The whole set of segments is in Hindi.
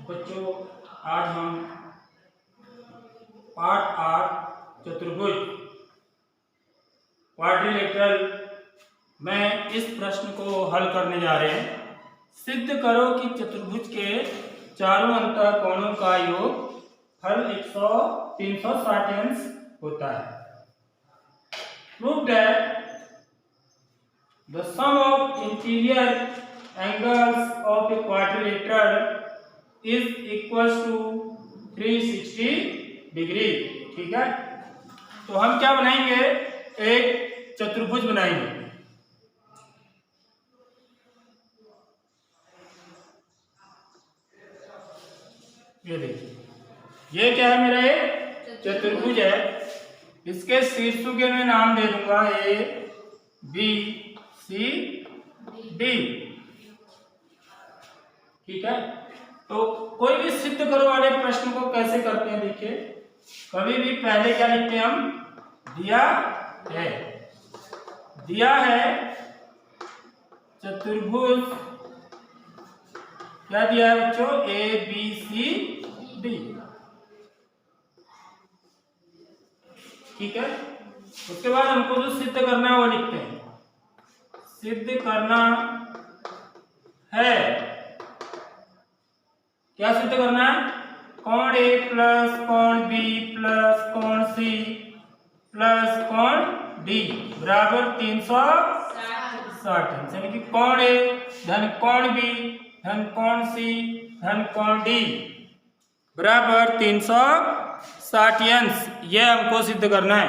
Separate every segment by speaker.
Speaker 1: बच्चों आज हम पार्ट 8 चतुर्भुज क्वाड्रिलेटरल में इस प्रश्न को हल करने जा रहे हैं। सिद्ध करो कि चतुर्भुज के चारों अंतः कोणों का योग फल 360 अंश होता है। Prove that the sum of interior angles of a quadrilateral is equals to 360 degree. ठीक है, तो हम क्या बनाएंगे, एक चतुर्भुज बनाएंगे। ये देखिए, ये क्या है, मेरा एक चतुर्भुज है। इसके शीर्षों के मैं नाम दे दूंगा ए बी सी डी। ठीक है, तो कोई भी सिद्ध करो वाले प्रश्न को कैसे करते हैं, देखिए कभी भी पहले क्या लिखते हैं हम, दिया है चतुर्भुज, क्या दिया है बच्चों, ए बी सी डी। ठीक है, उसके बाद हमको जो सिद्ध करना है वो लिखते हैं। सिद्ध करना है, क्या सिद्ध करना है, कोण ए प्लस कोण बी प्लस कोण सी प्लस कोण डी बराबर 360 अंश, यानी कि कोण ए धन कोण बी धन कोण सी धन कोण डी बराबर 360 अंश। यह हमको सिद्ध करना है।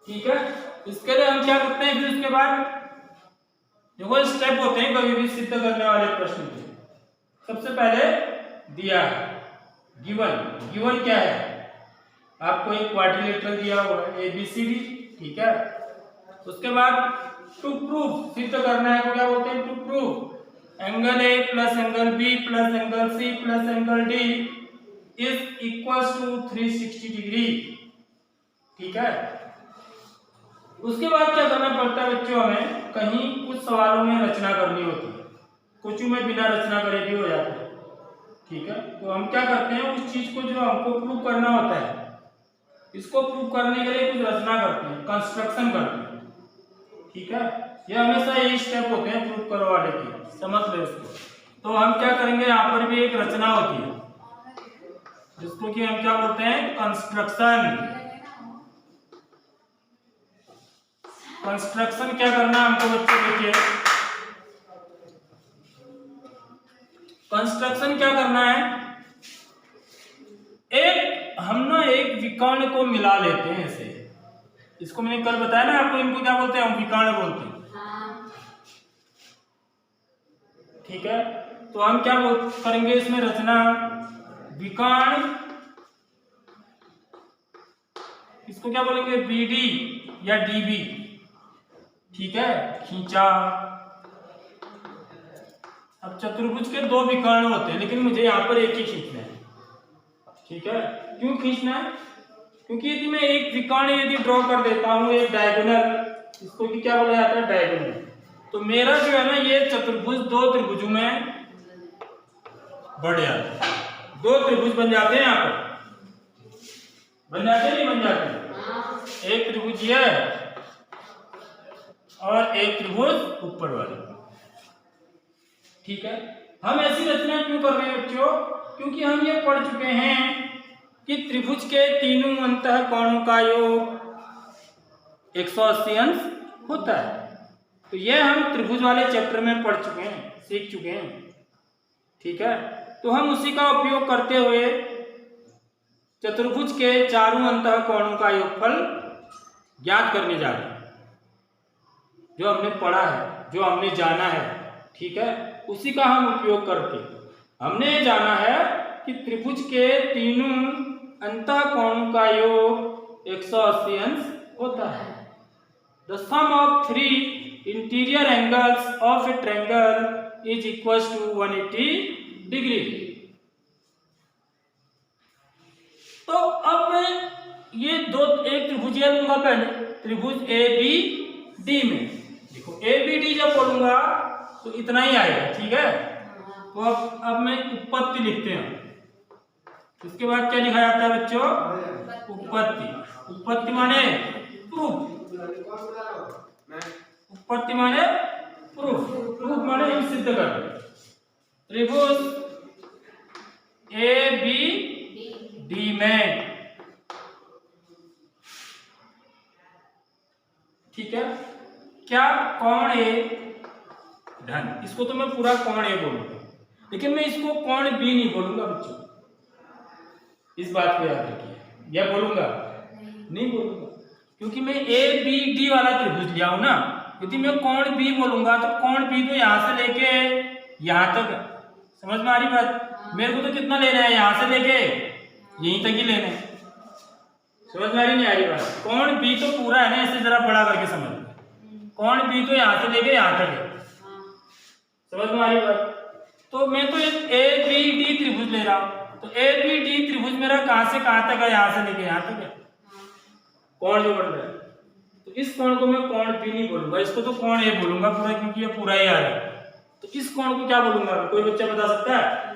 Speaker 1: ठीक है, इसके लिए हम क्या करते हैं, फिर उसके बाद देखो स्टेप होते हैं कभी भी सिद्ध करने वाले प्रश्न के। सबसे पहले दिया है, गिवन क्या है, आपको एक क्वाड्रिलेटरल दिया हुआ है ए बी सी डी। ठीक है, उसके बाद टू प्रूफ, सिद्ध करना है, क्या बोलते हैं, to proof angle A plus angle B plus angle C plus angle D is equals to 360 degree. ठीक है, उसके बाद क्या करना पड़ता है बच्चों, हमें कहीं कुछ सवालों में रचना करनी होती है, कुछ में बिना रचना करे भी हो जाता है। ठीक है, तो हम क्या करते हैं, उस चीज को जो हमको प्रूव करना होता है, इसको प्रूव करने के लिए कुछ रचना करते हैं, कंस्ट्रक्शन करते हैं। ठीक है, ये हमेशा यही स्टेप होते हैं प्रूव करो वाले की, समझ लो इसको। तो हम क्या करेंगे, यहाँ पर भी एक रचना होती है जिसको कि हम क्या बोलते हैं, कंस्ट्रक्शन। कंस्ट्रक्शन क्या करना है हमको बच्चों, देखिए कंस्ट्रक्शन क्या करना है, हम ना एक विकर्ण को मिला लेते हैं ऐसे। इसको मैंने कल बताया ना आपको, इनको क्या बोलते हैं, हम विकर्ण बोलते हैं। ठीक है, तो हम क्या करेंगे इसमें रचना, विकर्ण, इसको क्या बोलेंगे, बीडी या डीबी। ठीक है, खींचा। अब चतुर्भुज के दो विकर्ण होते हैं, लेकिन मुझे यहाँ पर एक ही खींचना है। ठीक है, क्यों खींचना है, क्योंकि यदि मैं एक विकर्ण यदि ड्रॉ कर देता हूँ, एक डायगोनल, इसको कि क्या बोला जाता है, डायगोनल, तो मेरा जो है ना ये चतुर्भुज दो त्रिभुजों में बढ़ जाता है। दो त्रिभुज बन जाते हैं, यहाँ पर बन जाते नहीं, बन जाते हैं। एक त्रिभुज ये और एक त्रिभुज ऊपर वाले। ठीक है, हम ऐसी रचना क्यों कर रहे हैं बच्चों, क्योंकि हम ये पढ़ चुके हैं कि त्रिभुज के तीनों अंतः कोणों का योग 180 अंश होता है। तो ये हम त्रिभुज वाले चैप्टर में पढ़ चुके हैं, सीख चुके हैं। ठीक है, तो हम उसी का उपयोग करते हुए चतुर्भुज के चारों अंतः कोणों का योगफल ज्ञात करने जा रहे हैं। जो हमने पढ़ा है, जो हमने जाना है, ठीक है, उसी का हम उपयोग करके हमने जाना है कि त्रिभुज के तीनों अंतः कोणों का योग 180 अंश होता है। The sum of three interior angles of a triangle is equals to 180 degree. तो अब मैं ये एक त्रिभुज लूंगा, पहले त्रिभुज ए बी डी में। देखो ए बी डी जब बोलूंगा तो इतना ही आएगा, ठीक है। तो अब मैं उत्पत्ति लिखते हैं। उसके बाद क्या लिखा जाता है बच्चों? उत्पत्ति। उत्पत्ति माने प्रूफ। उत्पत्ति माने प्रूफ। प्रूफ माने हम सिद्ध कर। त्रिभुज ए बी डी में, ठीक है, क्या कौन ए धन, इसको तो मैं पूरा कौन ए बोलूंगा, लेकिन मैं इसको कौन बी नहीं बोलूंगा बच्चों, इस बात को याद रखिए। या बोलूंगा? नहीं बोलूंगा, क्योंकि मैं ए बी डी वाला त्रिभुज लिया हूं ना। यदि मैं कौन बी बोलूंगा तो कौन बी तो यहां से लेके यहां तक, समझ में आ रही बात? मेरे को तो कितना लेना है, यहां से लेके यहीं तक ही लेना है। समझ में आ रही नहीं आ रही बात? कौन बी तो पूरा है ना, इसे जरा बड़ा करके समझ। कौन बी तो यहां से लेके यहां तक है, समझ में आ रही बात? तो मैं तो ए बी डी त्रिभुज ले रहा हूं, तो ए बी डी त्रिभुज मेरा कहां से कहां तक है, यहां से लेके यहां तक है कौन जो बढ़ रहा है। तो इस कोण को मैं कोण बी नहीं बोलूंगा, इसको तो कोण ए बोलूंगा पूरा, क्योंकि ये पूरा ही आ रहा है। तो इस कोण को क्या बोलूंगा? कोई बच्चा बता सकता है?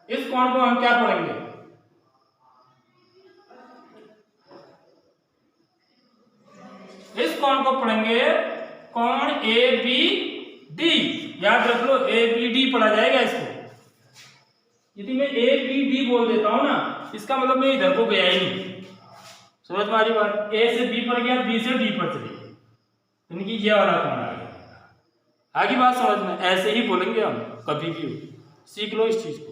Speaker 1: इस कोण को हम क्या पढ़ेंगे? इस कोण को पढ़ेंगे कोण ए बी डी। याद रख लो, ए बी डी पढ़ा जाएगा इसको। यदि मैं ए बी डी बोल देता हूं ना, इसका मतलब मैं इधर को गया ही नहीं। समझ में आ रही बात? ए से बी पर गया, बी से डी पर चले गए, यानी कि ये वाला कोण आ गया। आगे बात समझ में? ऐसे ही बोलेंगे हम कभी भी, सीख लो इस चीज को।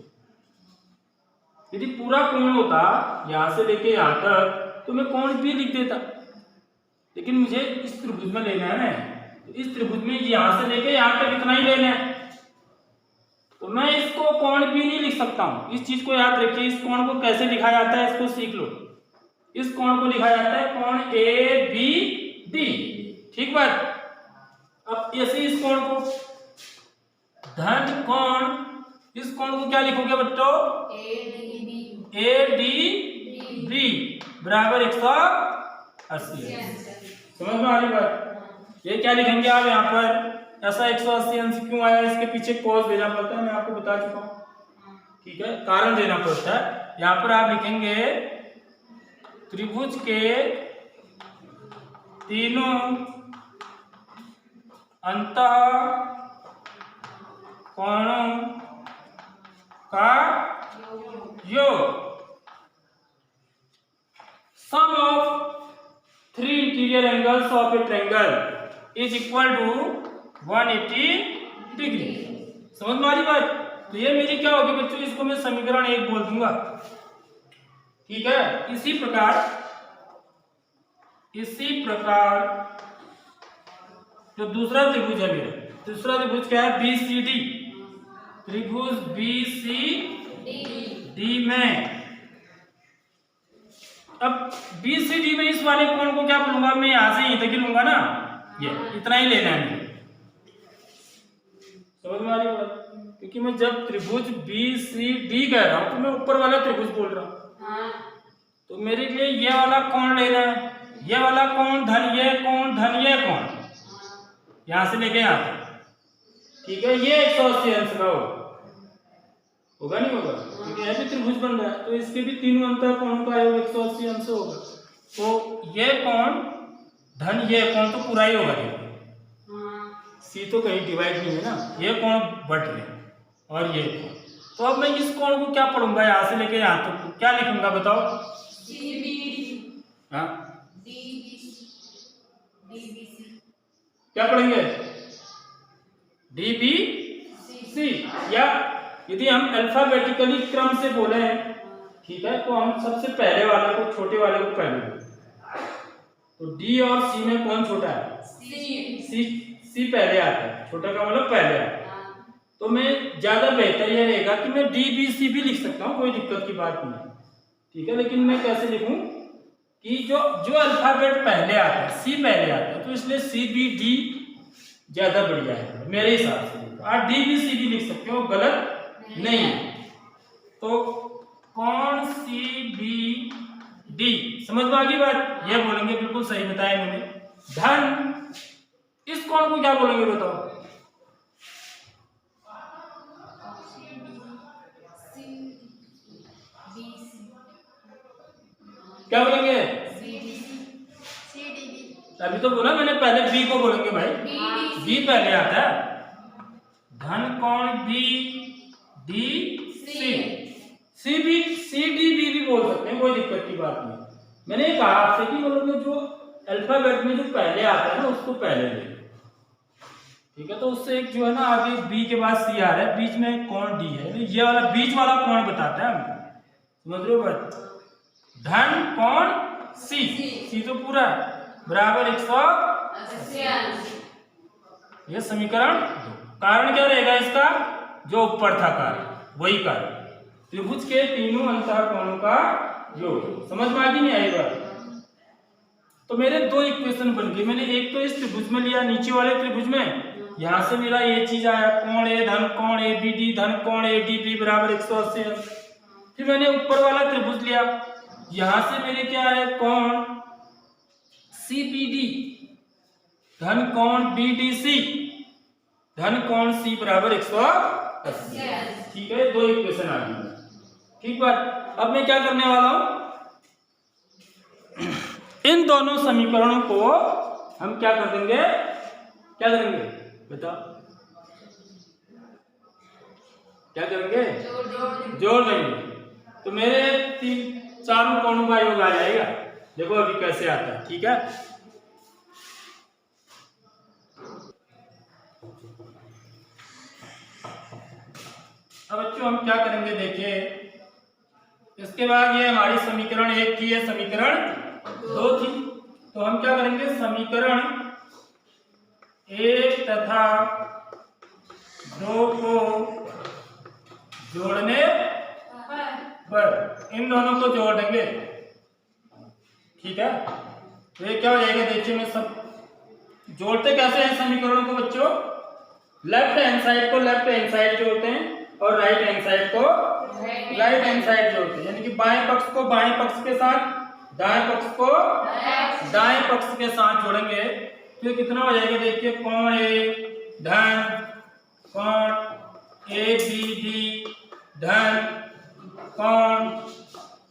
Speaker 1: यदि पूरा कोण होता यहां से लेके यहां तक तो मैं कोण बी लिख देता, लेकिन मुझे इस त्रिभुज में लेना है ना, तो इस त्रिभुज में यहां से लेके यहां तक इतना ही लेना है, तो मैं इसको कोण बी नहीं लिख सकता हूं। इस चीज को याद रखिए। इस कोण को कैसे लिखा जाता है इसको सीख लो। इस कोण को लिखा जाता है कोण ए बी डी, ठीक बात। अब ऐसे इस कोण को धन कोण, इस कोण को क्या लिखोगे बच्चों? ए डी बी बराबर 180। समझ में आ रही बात? ये क्या लिखेंगे आप यहाँ पर? ऐसा 180 अंश क्यों आया? इसके पीछे कॉस देना पड़ता है, मैं आपको बता चुका हूं, ठीक है, कारण देना पड़ता है। यहाँ पर आप लिखेंगे त्रिभुज के तीनों अंतः कोणों का योग, sum of 3 interior angles of a triangle is equal to 180 degree. समझ में आ रही बात? तो ये मेरी क्या होगी बच्चों? इसको मैं समीकरण 1 बोल दूंगा, ठीक है। इसी प्रकार जो दूसरा त्रिभुज है मेरा, दूसरा त्रिभुज क्या है? B C D. त्रिभुज बी सी डी में, अब बी सी डी में इस वाले कोण को क्या बोलूंगा? मैं यहां से यहीं तक ही लूंगा ना, ये इतना ही लेना है मुझे। समझ में आ रही बात? क्योंकि मैं जब त्रिभुज बी सी डी कह रहा हूं तो मैं ऊपर वाला त्रिभुज बोल रहा हूं, तो मेरे लिए ये वाला कोण लेना है। ये वाला कोण धन ये कोण धन ये कोण, यहां से लेके यहां तक, ठीक है। ये 180 अंश का होगा नहीं होगा? क्योंकि यह भी त्रिभुज बन रहा है, तो इसके भी तीनों अंतर कोणों का योग 180 अंश होगा। तो ये कोण धन ये कोण तो पूरा ही होगा, सी तो कहीं डिवाइड नहीं है ना, ये कोण बट रहे और ये कोण। तो अब मैं इस कोण को क्या पढ़ूंगा? यहां से लेके यहां तक क्या लिखूंगा बताओ? हाँ, क्या पढ़ेंगे? D B C. या यदि हम अल्फाबेटिकली क्रम से बोले हैं, ठीक है, तो हम सबसे पहले वाले को, छोटे वाले को पहले बोले। तो डी और सी में कौन छोटा है? सी पहले आता है, छोटा का मतलब पहले आता है। तो मैं ज्यादा बेहतर यह रहेगा कि मैं डी बी सी भी लिख सकता हूँ, कोई दिक्कत की बात नहीं, ठीक है। लेकिन मैं कैसे लिखूं कि जो अल्फाबेट पहले आता है, सी पहले आता है, तो इसलिए सी बी डी ज्यादा बढ़िया है मेरे हिसाब से। आप डी बी सी भी लिख सकते हो, गलत नहीं। तो कौन सी बी डी, समझ में आ गई बात? ये बोलेंगे, बिल्कुल सही बताया मैंने। धन इस कोण को क्या बोलेंगे बताओ? क्या बोलेंगे? अभी तो बोला मैंने, पहले बी को बोलेंगे भाई, बी पहले आता है। धन कोण B D C, C D B भी बोल सकते हैं, कोई दिक्कत की बात नहीं। मैंने कहा आपसे कि बोलोगे जो अल्फाबेट में जो पहले आता है ना उसको पहले ले, ठीक है। तो उससे एक जो है ना आगे बी के बाद सी आ रहा है, बीच में कोण डी है, ये वाला बीच वाला कोण बताता है हमको, समझ रहे हो बात? धन कोण सी, सी तो पूरा बराबर 180, ये समीकरण 2। कारण क्या रहेगा इसका? जो ऊपर था कारण, वही कारण, त्रिभुज के तीनों अंतःकोणों का योग। समझ में आ गई नहीं आई बात? तो मेरे दो इक्वेशन बन गए। मैंने एक तो इस त्रिभुज में लिया, नीचे वाले त्रिभुज में, यहां से मेरा ये चीज आया कोण ए धन कोण ए बी डी धन कोण ए डी बी बराबर 180 अंश। फिर मैंने ऊपर वाला त्रिभुज लिया, यहां से मेरे क्या आया कोण सी बी डी धन कोण बी डी सी धन कोण सी बराबर 180। ठीक है, दो इक्वेशन आ गई। ठीक बात। अब मैं क्या करने वाला हूं, इन दोनों समीकरणों को हम क्या कर देंगे, क्या करेंगे बताओ? क्या करेंगे? जोड़ देंगे। तो मेरे चारों कोणों का योग आ जाएगा। देखो अभी कैसे आता है, ठीक है। अब बच्चों हम क्या करेंगे देखिए, इसके बाद ये हमारी समीकरण 1 की है, समीकरण 2 थी। तो हम क्या करेंगे, समीकरण 1 तथा 2 को जोड़ने पर इन दोनों को जोड़ देंगे, ठीक है। तो ये क्या हो जाएगा देखिए, मैं सब जोड़ते कैसे हैं समीकरणों को बच्चों, लेफ्ट हैंड साइड को लेफ्ट हैंड साइड जोड़ते हैं और राइट हैंड साइड को राइट हैंड साइड जोड़ते हैं, यानी कि बाएं पक्ष को बाएं पक्ष के साथ, दाएं पक्ष को दाएं पक्ष के साथ जोड़ेंगे। तो कितना हो जाएगा देखिए, कोण ए धन कोण ए बी डी धन कोण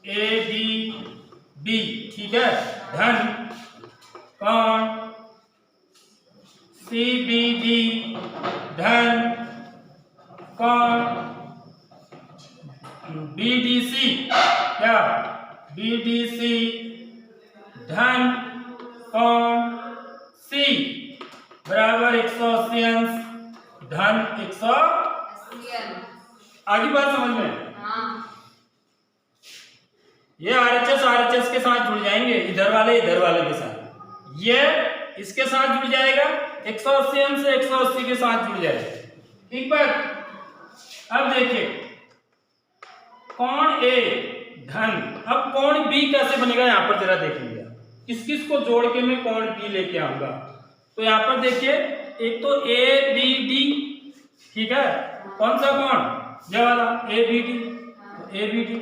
Speaker 1: ए बी बी, ठीक है, धन कोण सी बी डी धन कोण बी डी सी, क्या बी डी सी धन कोण सी बराबर 180 अंश धन 180। आगे बात समझ में? ये आरएचएस के साथ जुड़ जाएंगे, इधर वाले के साथ, ये इसके साथ जुड़ जाएगा, 180 अंश से 180 के साथ जुड़ जाएगा। ठीक बात। अब देखिए कोण ए धन, अब कोण बी कैसे बनेगा यहां पर जरा देखेंगे, किस किस को जोड़ के मैं कोण बी लेके आऊंगा। तो यहां पर देखिए, एक तो ए बी डी, ठीक है, कौन सा कोण, ये वाला ए बी डी, तो ए बी डी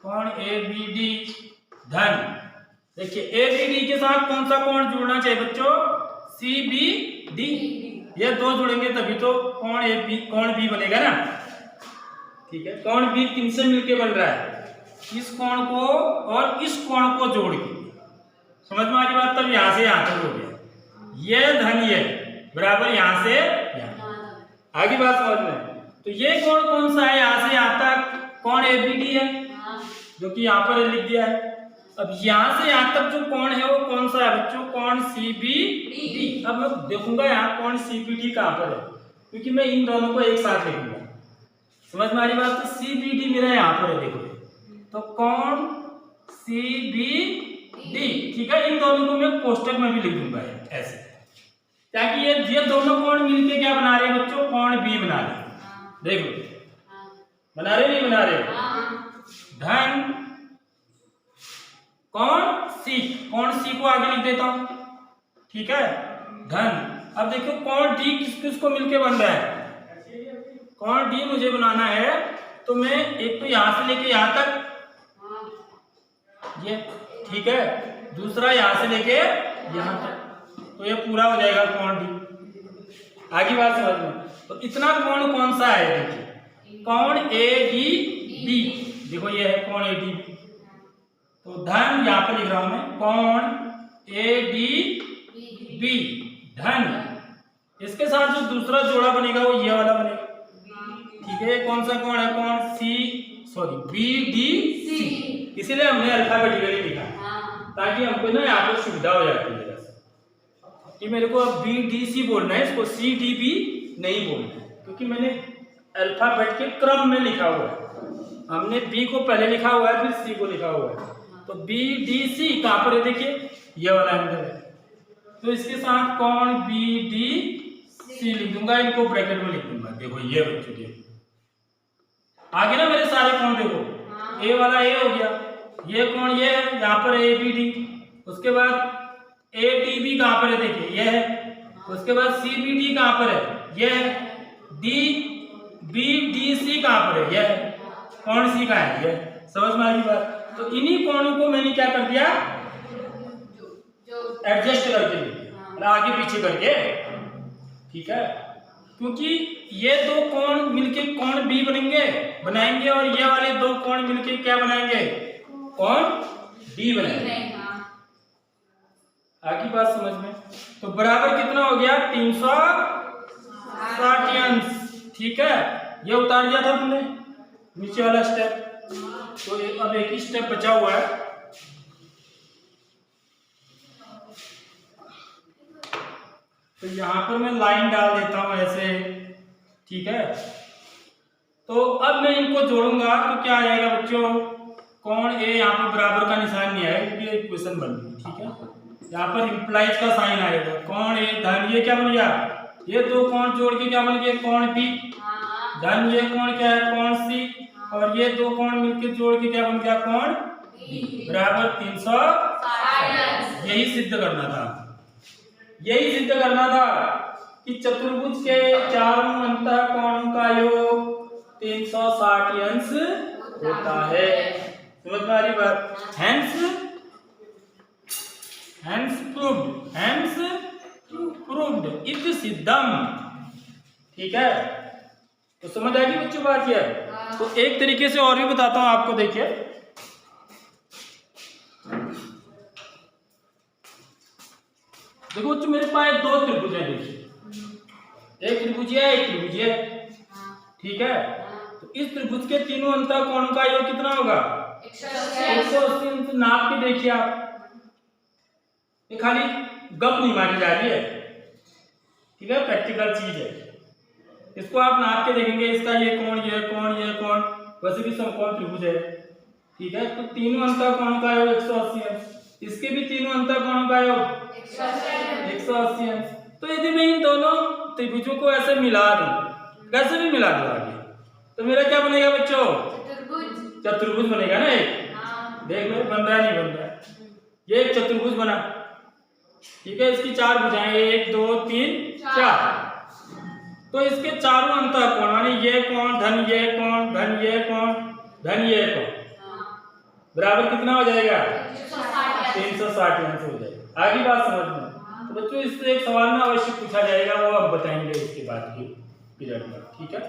Speaker 1: कोण ए बी डी धन, देखिए ए बी डी के साथ कौन सा कोण जुड़ना चाहिए बच्चों, सी बी डी, ये दो जुड़ेंगे तभी तो कोण ए बी कोण बी बनेगा ना, ठीक है। कोण बी किनसे मिलके बन रहा है, इस कोण को और इस कोण को जोड़ के, समझ में आ रही बात? तब यहां से यहां तक हो गया, ये धन ये बराबर यहां से यहां, आगे बात समझ में? तो ये कोण कौन सा है, यहां से यहां तक कोण ए बी डी है, जो कि यहाँ पर लिख दिया है। अब यहां से यहां तक जो कोण है वो कौन सा है बच्चों, कोण सी बी डी। अब मैं देखूंगा यहाँ कोण सी बी डी कहां पर है, क्योंकि मैं इन दोनों को एक साथ लिखूंगा, समझ में आ रही बात? तो सी बी डी मेरा यहाँ पर है, देखो, तो कोण सी बी डी, ठीक है। इन दोनों को मैं कोष्टक में भी लिख दूंगा ऐसे, ताकि ये दोनों कोण मिलके क्या बना रहे हैं बच्चों, कोण बी बना रहे। देखो बना रहे नहीं बना रहे, धन कोण सी को आगे लिख देता हूं, ठीक है, धन। अब देखो कोण डी किस किस को मिलके बन रहा है, कोण डी मुझे बनाना है, तो मैं एक तो यहां से लेके यहां तक ये, ठीक है, दूसरा यहां से लेके यहां तक, तो ये पूरा हो जाएगा कोण डी। आगे बात समझ में। तो इतना कोण कौन सा है देखिए, कोण ADB, देखो ये है कोण ADB। तो धन यहाँ पर लिख रहा हूं मैं, कोण ADB धन, इसके साथ जो दूसरा जोड़ा बनेगा वो ये वाला बनेगा, ठीक है। कौन सा कोण है, कोण BDC, इसीलिए हमने अल्फाबेटिकली लिखा ताकि हमको ना यहाँ पर सुविधा हो जाती है कि मेरे को अब BDC बोलना है, इसको CDB नहीं बोलना है, क्योंकि मैंने अल्फाबेट के क्रम में लिखा हुआ है। हमने B को पहले लिखा हुआ है, फिर C को लिखा हुआ है। तो BDC कहाँ पर है, देखिए ये वाला एंगल है। तो इसके साथ कोण BDC लिख दूंगा, इनको ब्रैकेट में लिख दूंगा। देखो ये बच्चों देखो आगे ना मेरे सारे कोण देखो, ए वाला ए हो गया, ये कोण ये है, यहाँ पर ABD, उसके बाद ADB कहाँ पर है, देखिए ये है, उसके बाद CBD कहाँ पर है, ये है, BDC कहाँ पर है, ये है, कोण C का है, ये समझ में आ गई बात। तो इन्हीं कोणों को मैंने क्या कर दिया, एडजस्ट करके दिया, आगे पीछे करके, ठीक है, क्योंकि ये दो कोण मिलके कोण B बनाएंगे और ये वाले दो कोण मिलके क्या बनाएंगे, कोण D बनाएंगे। आगे बात समझ में। तो बराबर कितना हो गया, 360 अंश, ठीक है। ये उतार दिया था तुमने नीचे वाला स्टेप, तो अब एक ही स्टेप बचा हुआ है। तो यहां पर मैं लाइन डाल देता हूं ऐसे, ठीक है। तो अब मैं इनको जोड़ूंगा तो क्या आ जाएगा बच्चों, कोण A यहाँ पर बराबर का निशान नहीं आएगा क्योंकि इक्वेशन बन गई, ठीक है। यहाँ पर इंप्लाइज का साइन आएगा, कोण A धन, ये क्या बन गया, ये दो कोण जोड़ के क्या बन गया, कोण B धन, ये कोण क्या है, कोण C, और ये दो कोण मिलकर जोड़ के क्या बन गया, कोण D बराबर 360। यही सिद्ध करना था, यही सिद्ध करना था कि चतुर्भुज के चारों अंतः कोणों का योग 360 अंश होता है। समझ में आ रही बात। हैंस प्रूव्ड इति सिद्धम, ठीक है। तो समझ आ गई बच्चों बात ये। तो एक तरीके से और भी बताता हूं आपको, देखिए देखो बच्चों, मेरे पास दो त्रिभुज है, देखिए एक त्रिभुज है, एक त्रिभुज है, ठीक है। तो इस त्रिभुज के तीनों अंतः कोणों का योग कितना होगा, 180। नाप के देखिए आप, ये खाली गप नहीं मारी जा रही है, ठीक है, प्रैक्टिकल चीज है। इसको आप नाप के देखेंगे, इसका ये कोण, ये कोण, ये कोण, वैसे भी समकोण त्रिभुज है, ठीक है। तो तीनों अंतः कोणों का योग 180 अंश, इसके भी तीनों अंतः कोणों का योग 180 अंश। तो यदि मैं इन दोनों त्रिभुजों को ऐसे मिला दूं, कैसे भी मिला दूं आगे, तो मेरा क्या बनेगा बच्चों, चतुर्भुज बनेगा ना एक। देख लो बन रहा है, नहीं बन रहा है, ये एक चतुर्भुज बना, ठीक है। इसकी चार भुजाएं 1 2 3 4, तो इसके चारों अंतः कोण, माने ये कोण धन ये कोण धन ये कोण धन ये कोण बराबर कितना हो जाएगा, 360 अंश हो जाएगा। आगे बात समझ में। तो बच्चों इससे एक सवाल ना अवश्य पूछा जाएगा, वो अब बताएंगे इसके बाद की पीरियड में, ठीक है।